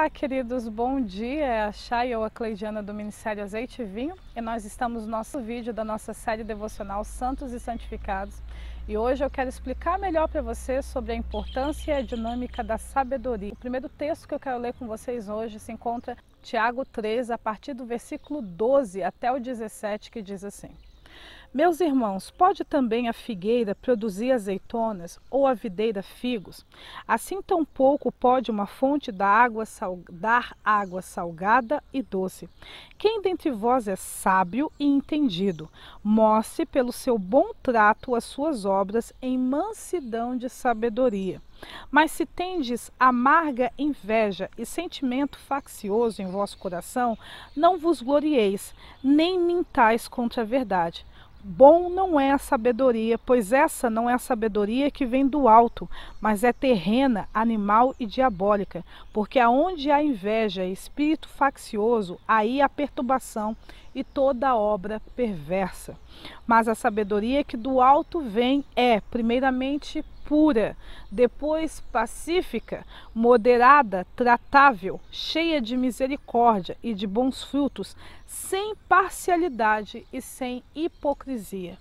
Olá, queridos, bom dia, é a Chay ou a Cleidiana do Ministério Azeite e Vinho e nós estamos no nosso vídeo da nossa série devocional Santos e Santificados e hoje eu quero explicar melhor para você sobre a importância e a dinâmica da sabedoria. O primeiro texto que eu quero ler com vocês hoje se encontra em Tiago 3, a partir do versículo 12 até o 17, que diz assim: Meus irmãos, pode também a figueira produzir azeitonas ou a videira figos? Assim tampouco pode uma fonte dar água salgada e doce. Quem dentre vós é sábio e entendido, mostre pelo seu bom trato as suas obras em mansidão de sabedoria. Mas se tendes amarga inveja e sentimento faccioso em vosso coração, não vos glorieis, nem mintais contra a verdade. Bom não é a sabedoria, pois essa não é a sabedoria que vem do alto, mas é terrena, animal e diabólica, porque aonde há inveja e espírito faccioso, aí há perturbação e toda obra perversa. Mas a sabedoria que do alto vem é, primeiramente, pura, depois pacífica, moderada, tratável, cheia de misericórdia e de bons frutos, sem parcialidade e sem hipocrisia.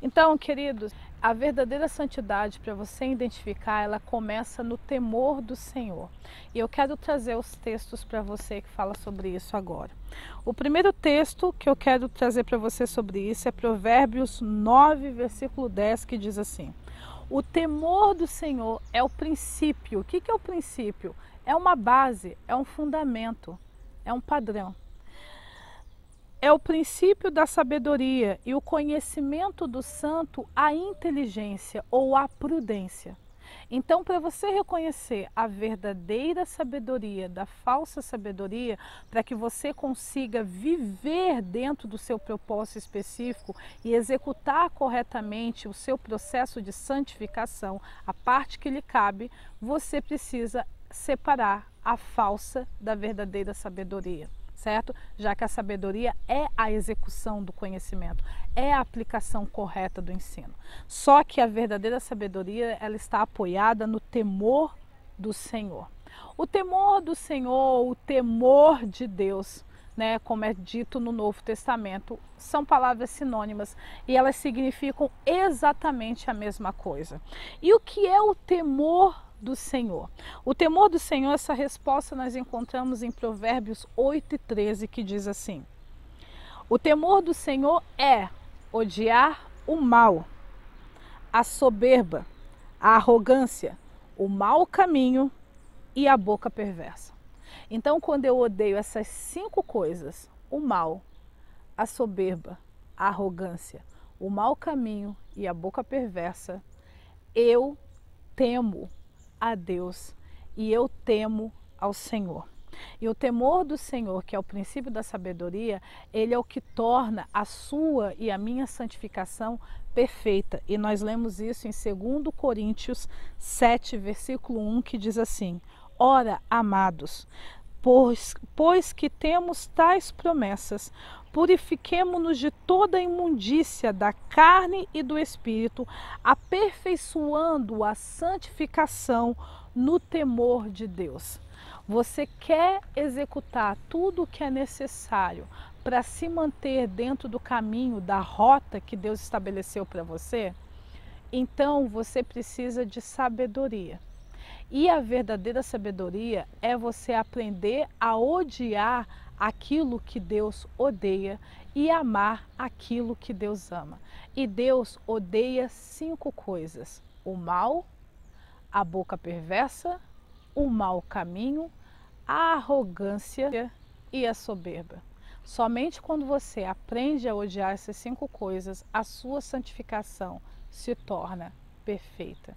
Então, queridos, a verdadeira santidade, para você identificar, ela começa no temor do Senhor. E eu quero trazer os textos para você que fala sobre isso agora. O primeiro texto que eu quero trazer para você sobre isso é Provérbios 9, versículo 10, que diz assim: O temor do Senhor é o princípio. O que é o princípio? É uma base, é um fundamento, é um padrão. É o princípio da sabedoria e o conhecimento do santo, a inteligência ou a prudência. Então, para você reconhecer a verdadeira sabedoria da falsa sabedoria, para que você consiga viver dentro do seu propósito específico e executar corretamente o seu processo de santificação, a parte que lhe cabe, você precisa separar a falsa da verdadeira sabedoria. Certo? Já que a sabedoria é a execução do conhecimento, é a aplicação correta do ensino. Só que a verdadeira sabedoria, ela está apoiada no temor do Senhor. O temor do Senhor, o temor de Deus, né, como é dito no Novo Testamento, são palavras sinônimas e elas significam exatamente a mesma coisa. E o que é o temor do Senhor? O temor do Senhor, essa resposta nós encontramos em Provérbios 8:13, que diz assim: O temor do Senhor é odiar o mal, a soberba, a arrogância, o mau caminho e a boca perversa. Então, quando eu odeio essas 5 coisas, o mal, a soberba, a arrogância, o mau caminho e a boca perversa, eu temo a Deus e eu temo ao Senhor. E o temor do Senhor, que é o princípio da sabedoria, ele é o que torna a sua e a minha santificação perfeita. E nós lemos isso em 2 Coríntios 7, versículo 1, que diz assim: Ora, amados, pois que temos tais promessas, purifiquemo-nos de toda a imundícia da carne e do espírito, aperfeiçoando a santificação no temor de Deus. Você quer executar tudo o que é necessário para se manter dentro do caminho, da rota que Deus estabeleceu para você? Então você precisa de sabedoria. E a verdadeira sabedoria é você aprender a odiar aquilo que Deus odeia e amar aquilo que Deus ama. E Deus odeia 5 coisas: o mal, a boca perversa, o mau caminho, a arrogância e a soberba. Somente quando você aprende a odiar essas 5 coisas, a sua santificação se torna perfeita.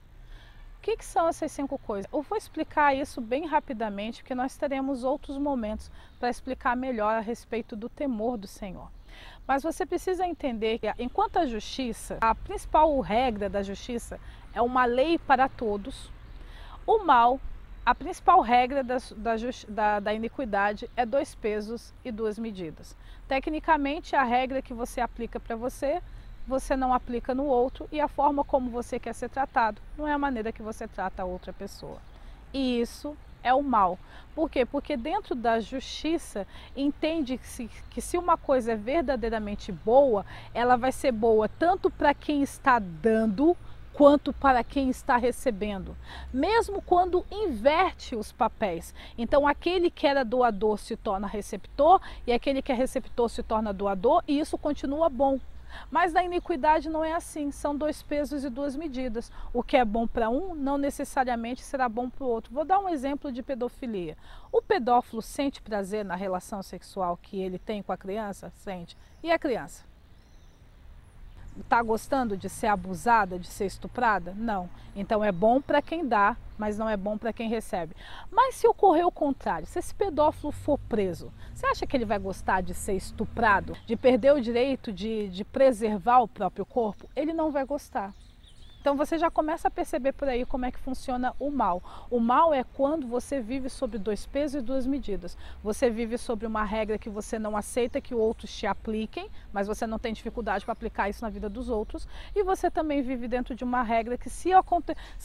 O que são essas 5 coisas? Eu vou explicar isso bem rapidamente, porque nós teremos outros momentos para explicar melhor a respeito do temor do Senhor. Mas você precisa entender que, enquanto a justiça, a principal regra da justiça é uma lei para todos, o mal, a principal regra da iniquidade é 2 pesos e 2 medidas. Tecnicamente, a regra que você aplica para você não aplica no outro, e a forma como você quer ser tratado não é a maneira que você trata a outra pessoa. E isso é o mal. Por quê? Porque dentro da justiça entende-se que se uma coisa é verdadeiramente boa, ela vai ser boa tanto para quem está dando, quanto para quem está recebendo, mesmo quando inverte os papéis. Então aquele que era doador se torna receptor e aquele que é receptor se torna doador, e isso continua bom. Mas na iniquidade não é assim, são dois pesos e duas medidas. O que é bom para um não necessariamente será bom para o outro. Vou dar um exemplo de pedofilia. O pedófilo sente prazer na relação sexual que ele tem com a criança? Sente. E a criança? Está gostando de ser abusada, de ser estuprada? Não. Então é bom para quem dá, mas não é bom para quem recebe. Mas se ocorrer o contrário, se esse pedófilo for preso, você acha que ele vai gostar de ser estuprado, de perder o direito de preservar o próprio corpo? Ele não vai gostar. Então você já começa a perceber por aí como é que funciona o mal. O mal é quando você vive sobre dois pesos e duas medidas. Você vive sobre uma regra que você não aceita que outros te apliquem, mas você não tem dificuldade para aplicar isso na vida dos outros. E você também vive dentro de uma regra que se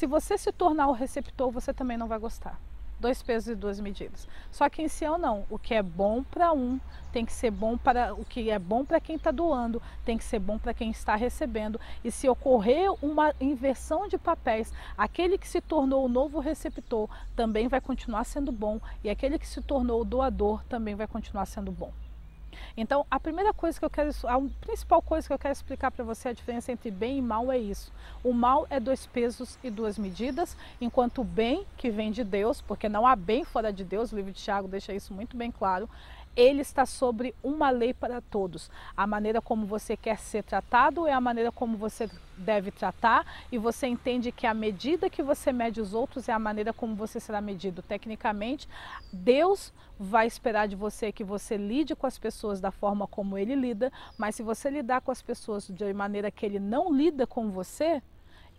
você se tornar o receptor, você também não vai gostar. Dois pesos e duas medidas. Só que em Sião não. O que é bom para um tem que ser bom para o que é bom para quem está doando, tem que ser bom para quem está recebendo. E se ocorrer uma inversão de papéis, aquele que se tornou o novo receptor também vai continuar sendo bom, e aquele que se tornou o doador também vai continuar sendo bom. Então, a principal coisa que eu quero explicar para você, a diferença entre bem e mal é isso. O mal é dois pesos e duas medidas, enquanto o bem, que vem de Deus, porque não há bem fora de Deus, o livro de Tiago deixa isso muito bem claro, ele está sobre uma lei para todos. A maneira como você quer ser tratado é a maneira como você deve tratar, e você entende que a medida que você mede os outros é a maneira como você será medido. Tecnicamente, Deus vai esperar de você que você lide com as pessoas da forma como ele lida, mas se você lidar com as pessoas de maneira que ele não lida com você,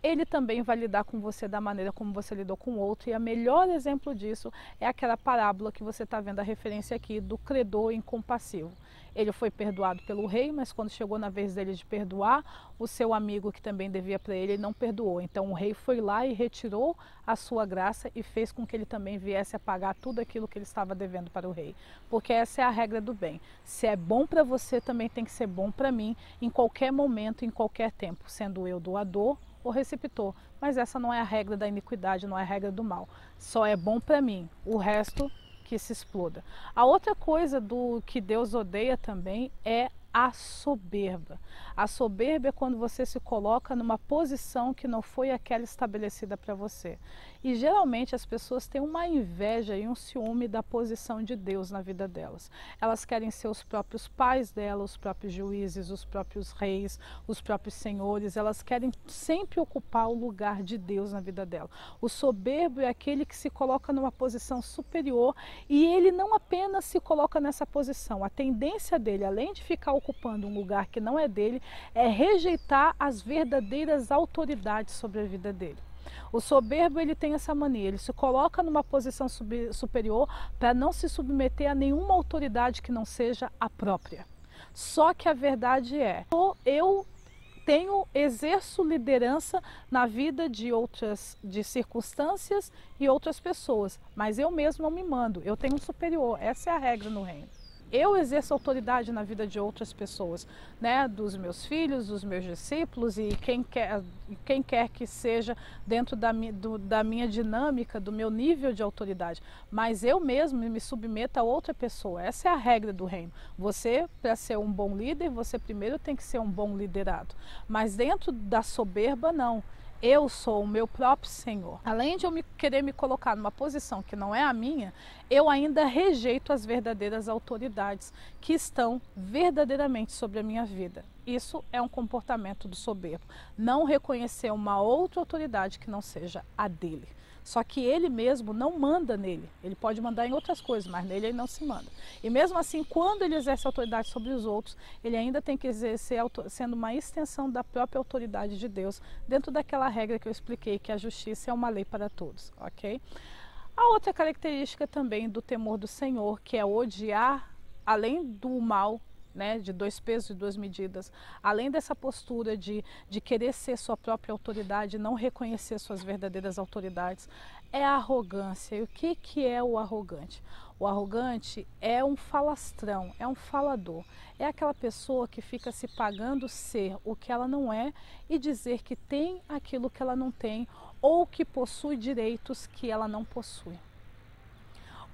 ele também vai lidar com você da maneira como você lidou com o outro. E o melhor exemplo disso é aquela parábola que você está vendo a referência aqui do credor incompassivo. Ele foi perdoado pelo rei, mas quando chegou na vez dele de perdoar, o seu amigo que também devia para ele não perdoou. Então o rei foi lá e retirou a sua graça e fez com que ele também viesse a pagar tudo aquilo que ele estava devendo para o rei. Porque essa é a regra do bem. Se é bom para você, também tem que ser bom para mim, em qualquer momento, em qualquer tempo, sendo eu doador ou receptor. Mas essa não é a regra da iniquidade, não é a regra do mal. Só é bom para mim, o resto que se exploda. A outra coisa do que Deus odeia também é a soberba. A soberba é quando você se coloca numa posição que não foi aquela estabelecida para você. E geralmente as pessoas têm uma inveja e um ciúme da posição de Deus na vida delas. Elas querem ser os próprios pais delas, os próprios juízes, os próprios reis, os próprios senhores. Elas querem sempre ocupar o lugar de Deus na vida dela. O soberbo é aquele que se coloca numa posição superior, e ele não apenas se coloca nessa posição. A tendência dele, além de ficar ocupando um lugar que não é dele, é rejeitar as verdadeiras autoridades sobre a vida dele. O soberbo, ele tem essa mania, ele se coloca numa posição superior para não se submeter a nenhuma autoridade que não seja a própria. Só que a verdade é, eu exerço liderança na vida de circunstâncias e outras pessoas, mas eu mesmo não me mando, eu tenho um superior, essa é a regra no reino. Eu exerço autoridade na vida de outras pessoas, né? Dos meus filhos, dos meus discípulos e quem quer que seja dentro da minha dinâmica, do meu nível de autoridade. Mas eu mesmo me submeto a outra pessoa. Essa é a regra do reino. Você, para ser um bom líder, você primeiro tem que ser um bom liderado. Mas dentro da soberba, não. Eu sou o meu próprio Senhor. Além de eu querer me colocar numa posição que não é a minha, eu ainda rejeito as verdadeiras autoridades que estão verdadeiramente sobre a minha vida. Isso é um comportamento do soberbo. Não reconhecer uma outra autoridade que não seja a dele. Só que ele mesmo não manda nele. Ele pode mandar em outras coisas, mas nele ele não se manda. E mesmo assim, quando ele exerce autoridade sobre os outros, ele ainda tem que exercer sendo uma extensão da própria autoridade de Deus, dentro daquela regra que eu expliquei, que a justiça é uma lei para todos, ok? A outra característica também do temor do Senhor, que é odiar, além do mal, né, de 2 pesos e 2 medidas, além dessa postura de querer ser sua própria autoridade, não reconhecer suas verdadeiras autoridades, é a arrogância. E o que é o arrogante? O arrogante é um falastrão, é um falador, é aquela pessoa que fica se pagando ser o que ela não é e dizer que tem aquilo que ela não tem ou que possui direitos que ela não possui.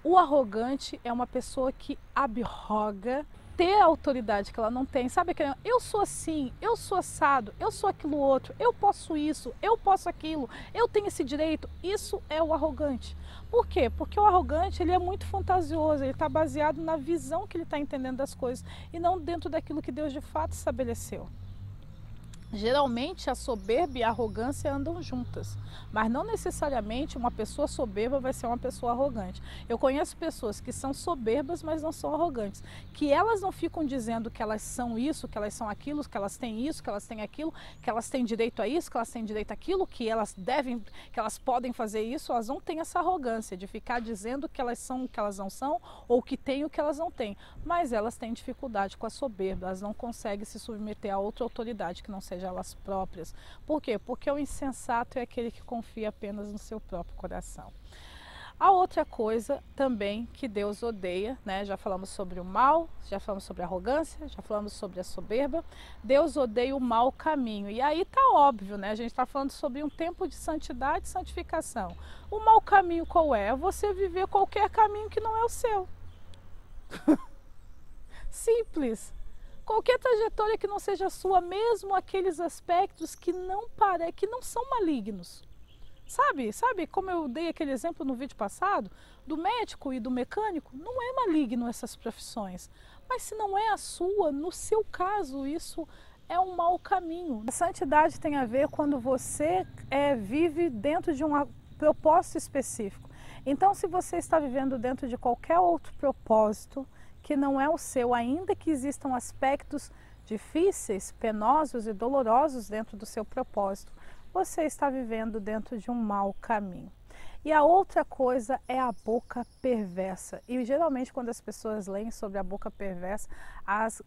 O arrogante é uma pessoa que abroga ter a autoridade que ela não tem, sabe? Eu sou assim, eu sou assado, eu sou aquilo outro, eu posso isso, eu posso aquilo, eu tenho esse direito. Isso é o arrogante. Por quê? Porque o arrogante, ele é muito fantasioso, ele está baseado na visão que ele está entendendo das coisas e não dentro daquilo que Deus de fato estabeleceu. Geralmente a soberba e a arrogância andam juntas, mas não necessariamente uma pessoa soberba vai ser uma pessoa arrogante. Eu conheço pessoas que são soberbas, mas não são arrogantes, que elas não ficam dizendo que elas são isso, que elas são aquilo, que elas têm isso, que elas têm aquilo, que elas têm direito a isso, que elas têm direito àquilo, que elas devem, que elas podem fazer isso. Elas não têm essa arrogância de ficar dizendo que elas são o que elas não são ou que têm o que elas não têm, mas elas têm dificuldade com a soberba, elas não conseguem se submeter a outra autoridade que não seja elas próprias. Por quê? Porque o insensato é aquele que confia apenas no seu próprio coração. A outra coisa também que Deus odeia, né? Já falamos sobre o mal, já falamos sobre a arrogância, já falamos sobre a soberba. Deus odeia o mau caminho. E aí tá óbvio, né? A gente está falando sobre um tempo de santidade e santificação. O mau caminho qual é? É você viver qualquer caminho que não é o seu. Simples. Qualquer trajetória que não seja sua, mesmo aqueles aspectos que não são malignos. Sabe como eu dei aquele exemplo no vídeo passado, do médico e do mecânico? Não é maligno essas profissões, mas se não é a sua, no seu caso, isso é um mau caminho. A santidade tem a ver quando você vive dentro de um propósito específico. Então, se você está vivendo dentro de qualquer outro propósito que não é o seu, ainda que existam aspectos difíceis, penosos e dolorosos dentro do seu propósito, você está vivendo dentro de um mau caminho. E a outra coisa é a boca perversa. E geralmente quando as pessoas leem sobre a boca perversa,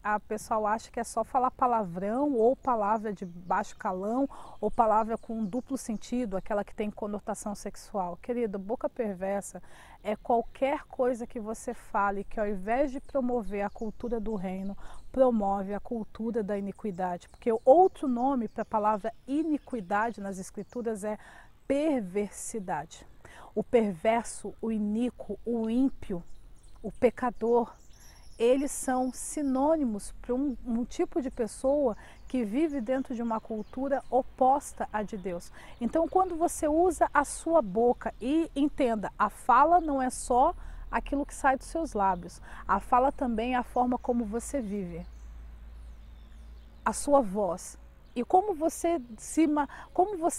a pessoa acha que é só falar palavrão ou palavra de baixo calão ou palavra com um duplo sentido, aquela que tem conotação sexual. Querido, boca perversa é qualquer coisa que você fale que ao invés de promover a cultura do reino, promove a cultura da iniquidade. Porque o outro nome para a palavra iniquidade nas escrituras é perversidade. O perverso, o iníquo, o ímpio, o pecador, eles são sinônimos para um tipo de pessoa que vive dentro de uma cultura oposta à de Deus. Então, quando você usa a sua boca, e entenda, a fala não é só aquilo que sai dos seus lábios, a fala também é a forma como você vive, a sua voz. E como você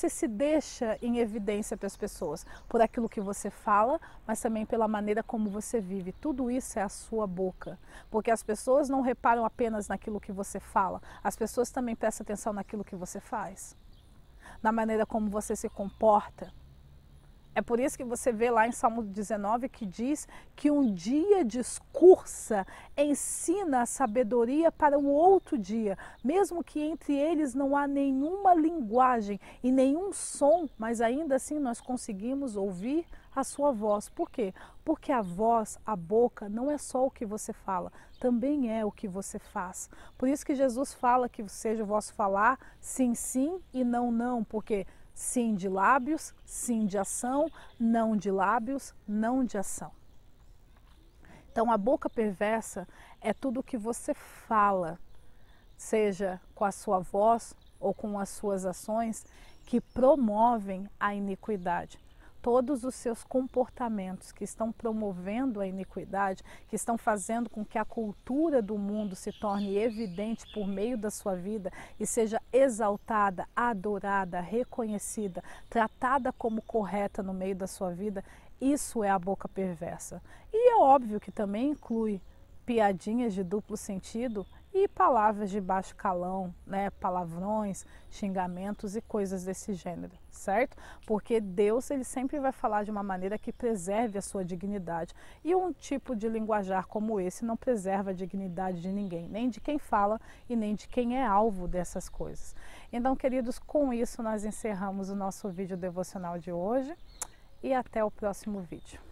se deixa em evidência para as pessoas? Por aquilo que você fala, mas também pela maneira como você vive. Tudo isso é a sua boca. Porque as pessoas não reparam apenas naquilo que você fala, as pessoas também prestam atenção naquilo que você faz, na maneira como você se comporta. É por isso que você vê lá em Salmo 19 que diz que um dia discursa, ensina a sabedoria para um outro dia, mesmo que entre eles não há nenhuma linguagem e nenhum som, mas ainda assim nós conseguimos ouvir a sua voz. Por quê? Porque a voz, a boca, não é só o que você fala, também é o que você faz. Por isso que Jesus fala que seja o vosso falar sim, sim e não, não, porque sim de lábios, sim de ação, não de lábios, não de ação. Então a boca perversa é tudo o que você fala, seja com a sua voz ou com as suas ações, que promovem a iniquidade. Todos os seus comportamentos que estão promovendo a iniquidade, que estão fazendo com que a cultura do mundo se torne evidente por meio da sua vida e seja exaltada, adorada, reconhecida, tratada como correta no meio da sua vida, isso é a boca perversa. E é óbvio que também inclui piadinhas de duplo sentido e palavras de baixo calão, né, palavrões, xingamentos e coisas desse gênero, certo? Porque Deus, ele sempre vai falar de uma maneira que preserve a sua dignidade. E um tipo de linguajar como esse não preserva a dignidade de ninguém, nem de quem fala e nem de quem é alvo dessas coisas. Então, queridos, com isso nós encerramos o nosso vídeo devocional de hoje e até o próximo vídeo.